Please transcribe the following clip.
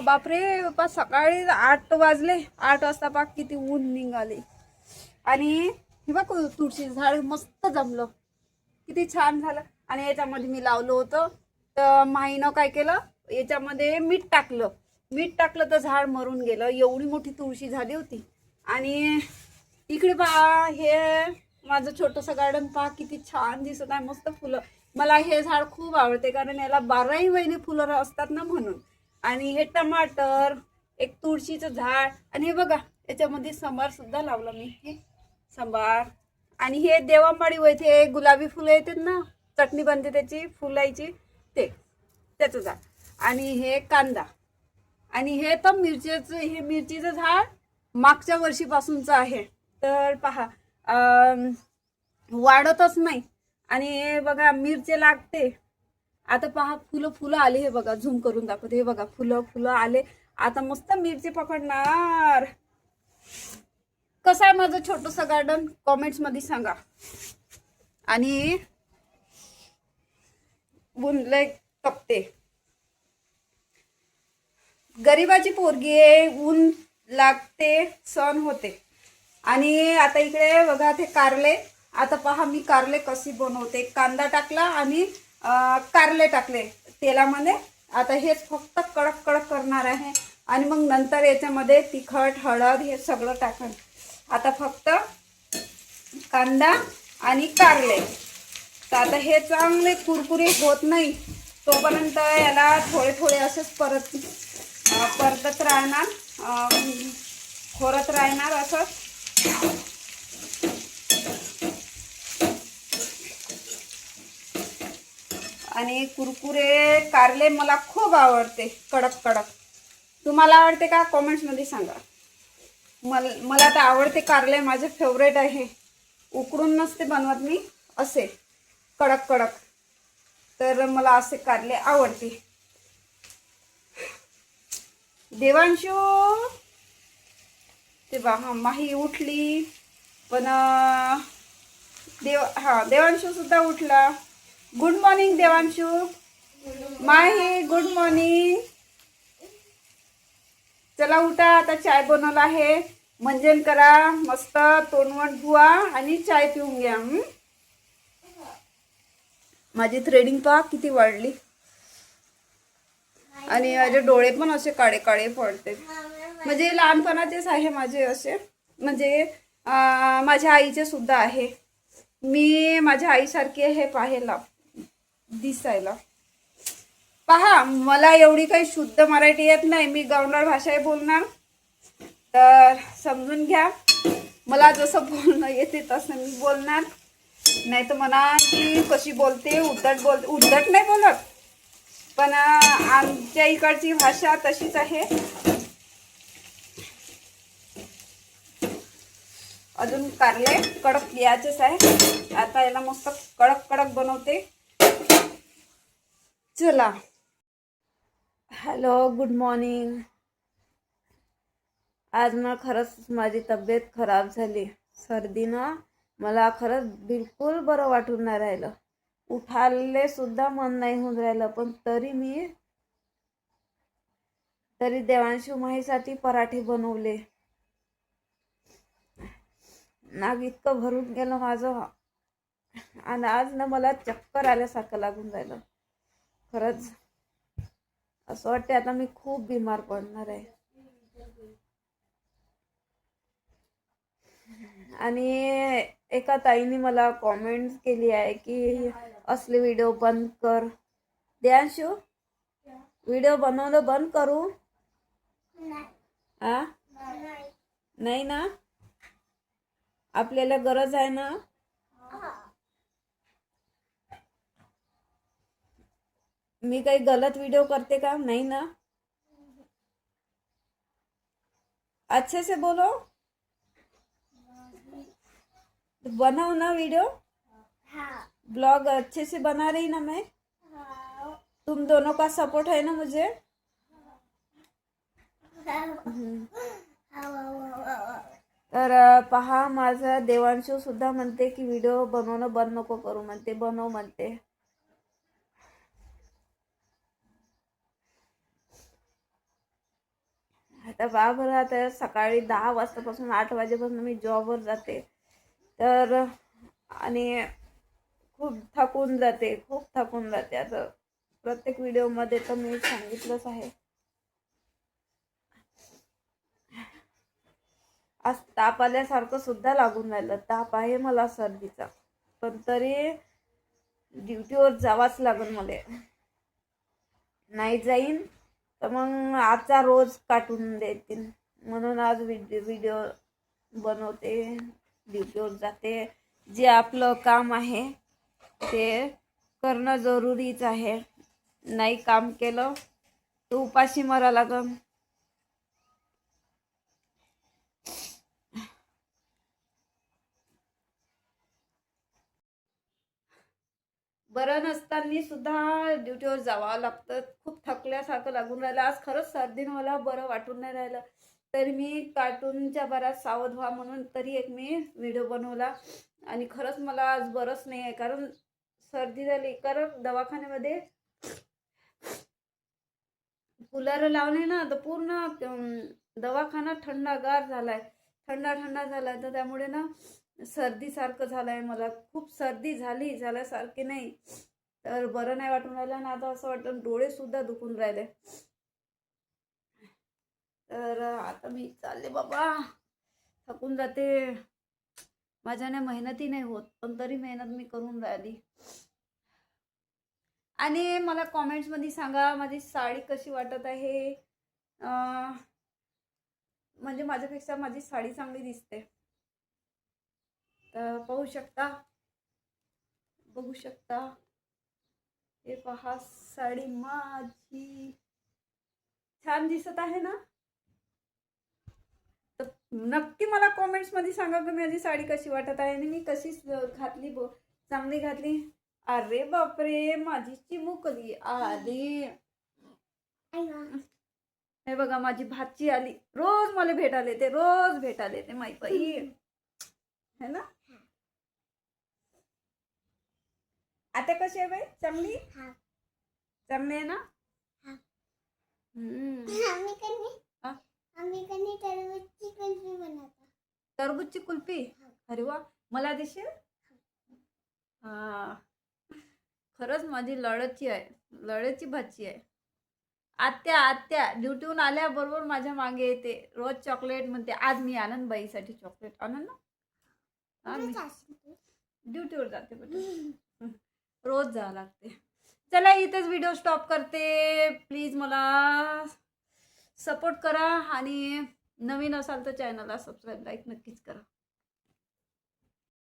बापरे बापा, सकाळी 8 वाजले. 8 वाजता पाक किती ऊन निघाले. आणि हे बघ तुळशी झाड मस्त जमलं, किती छान झालं. आणि याच्यामध्ये मी लावलं होतं तर माईनं काय केलं, याच्यामध्ये मीठ टाकलं तर झाड मरून गेलं. एवढी मोठी तुळशी झाली होती. आणि इकडे पहा, हे माझं छोटंसं गार्डन पहा, किती छान दिसत आहे, मस्त फुलं. मला हे झाड खूप आवडते कारण याला 12ही महिने फुलं असतात ना, म्हणून. आणि हे टमाटर, एक तुळशीचं झाड, आणि हे बघा याच्यामध्ये संबार सुद्धा लावलं मी, हे संबार. आणि हे देवांबाडी वैथे गुलाबी फुलं येतात ना, चटणी बनते त्याची फुलायची, त्याचं झाड. आणि हे कांदा. आणि हे तर मिरचीचं झाड मागच्या वर्षीपासूनचं आहे. तर पहा, वाढतच नाही. आणि हे बघा मिरची लागते. आता पहा फुलं आले, हे बघा झूम करून दाखवते, हे बघा फुलं आले. आता मस्त मिरची पकडणार. कसं आहे माझं छोटंसं गार्डन, कॉमेंट्स मध्ये सांगा. आणि बुनले तपते, गरीबाची पोरगी आहे, ऊन लागते, सण होते. आणि आता इकडे बघा ते कारले. आता पहा मी कारले कशी बनवते. कांदा टाकला आणि कारले टाकले तेलामध्ये. आता हेच फक्त कडक करणार आहे. आणि मग नंतर याच्यामध्ये तिखट, हळद हे सगळं टाकणार. आता फक्त कांदा आणि कारले. तर आता हे चांगले कुरकुरीत होत नाही तोपर्यंत याला थोडे असेच परतत राहणार, खोरत राहणार असं. आणि कुरकुरे कारले मला खूप आवडते, कडक. तुम्हाला आवडते का, कॉमेंट्स मध्ये सांगा. मला तर आवडते कारले, माझे फेवरेट आहे. उकडून नसते बनवत मी, असे कडक. तर मला असे कारले आवडते. देवांशू, ते बघा माही उठली, पण देवांशू सुद्धा उठला. Good morning Devanshu. Mahi good morning. चला उठा, आता चाय बनवला आहे, मंजन करा, मस्त तोंडवण धुवा आणि चाय पिऊन घ्या. माझी थ्रेडिंग पहा किती वाढली. आणि माझे डोळे पण असे काळे पडते. म्हणजे लहानपणाचेच आहे माझे असे. म्हणजे माझ्या आईचे सुद्धा आहे. मी माझ्या आईसारखी आहे पाहायला, दिसायला. पहा मला एवढी काही शुद्ध मराठी येत नाही, मी गावंढळ भाषा बोलणार, तर समजून घ्या. मला जसं बोलणं येते तसं मी बोलणार. नाही तर म्हणा की कशी बोलते, उद्धट नाही बोलत, पण आमच्या इकडची भाषा तशीच आहे. अजून कारले कडक याचेच आहे. आता याला मस्त कडक बनवते. चला, हॅलो, गुड मॉर्निंग. आज ना खरंच माझी तब्येत खराब झाली. सर्दीनं मला खरंच बिलकुल बरं वाटून नाही राहिलं. उठायला सुद्धा मन नाही होऊन राहिलं. पण तरी देवांशू माहीसाठी पराठे बनवले. नाक इतकं भरून गेलं माझं. आणि आज ना मला चक्कर आल्यासारखं लागून राहिलं. खरंच असं वाटते आता मी खूप बिमार पडणार आहे. आणि एका ताईने मला कॉमेंट केली आहे की असले व्हिडिओ बंद कर. देवांशू, व्हिडिओ बनवणं बंद करू? नाही ना, आपल्याला गरज आहे ना. मी काही गलत व्हिडिओ करते का? नाही ना. अच्छे से बोलो, बनाओ ना वीडियो. ब्लॉग अच्छे से बना रही ना मैं. तुम दोनों का सपोर्ट है ना मुझे. तर पहा, माझा देवांशू सुद्धा म्हणते की व्हिडिओ बनवणं बंद नको करू म्हणते, बनव म्हणते. तर बरोबर आता सकाळी 10 वाजतापासून 8 वाजेपासून मी जॉबवर जाते. तर आणि खूप थकून जाते आता प्रत्येक व्हिडिओमध्ये तर मी सांगितलंच आहे. आज ताप आल्यासारखं सुद्धा लागून राहिलं. ताप आहे मला सर्दीचा, पण तरी ड्युटीवर जावाच लागेल मला. नाही जाईन तर मग आजचा रोज काटून देतील. म्हणून आज व्हिडिओ बनवते, ड्युटीवर जाते. जे आपलं काम आहे ते करणं जरुरीच आहे. नाही काम केलं तर उपाशी मरा लागन. बरं नसताना सुद्धा ड्युटीवर जावं लागतं. खूप थकल्यासारखं लागून राहिलं. आज खरंच सर्दीनं मला बरं वाटून नाही राहिलं. तरी मी कार्टूनच्या बऱ्यात सावध व्हा म्हणून तरी एक मी व्हिडिओ बनवला. आणि खरंच मला आज बरंच नाही आहे, कारण सर्दी झाली. कारण दवाखान्यामध्ये कूलर लावले ना, तर पूर्ण दवाखाना थंडगार झालाय, थंडा झालाय. तर त्यामुळे ना सर्दी सारखं झालंय मला. खूप सर्दी झाल्यासारखे नाही, तर बरं नाही वाटून राहिलं ना. आता असं वाटतं डोळे सुद्धा दुखून राहिले. तर आता मी चालले बाबा, थकून जाते. माझ्याने मेहनतही नाही होत, पण तरी मेहनत मी करून राहिली. आणि मला कॉमेंट्समध्ये सांगा माझी साडी कशी वाटत आहे. म्हणजे माझ्यापेक्षा माझी साडी चांगली दिसते. तर बघू शकता. हे पहा, साडी माझी छान दिसत आहे ना. तर नक्की मला कॉमेंट्स मध्ये सांगा की माझी साडी कशी वाटत आहे आणि मी कशी घातली, चांगली घातली. अरे बापरे, माझी चिमुकली आली. हे बघा, माझी भाची आली. रोज मला भेटायला येते माई बाई, है ना. आता कशी आहे बाई? चांगली आहे ना. टरबूजची कुल्फी. अरे वा, मला देशील? हा, खरंच माझी लढची भाची आहे. आत्या ड्युटीहून आल्याबरोबर माझ्या मागे येते. रोज चॉकलेट म्हणते. आज मी आनंद बाईसाठी चॉकलेट आणन ना. ड्युटीवर जाते बेटा, रोज जावं लागते. चला, इथेच व्हिडिओ स्टॉप करते. प्लीज मला सपोर्ट करा आणि नवीन असाल तर चॅनलला सबस्क्राईब, लाईक नक्कीच करा.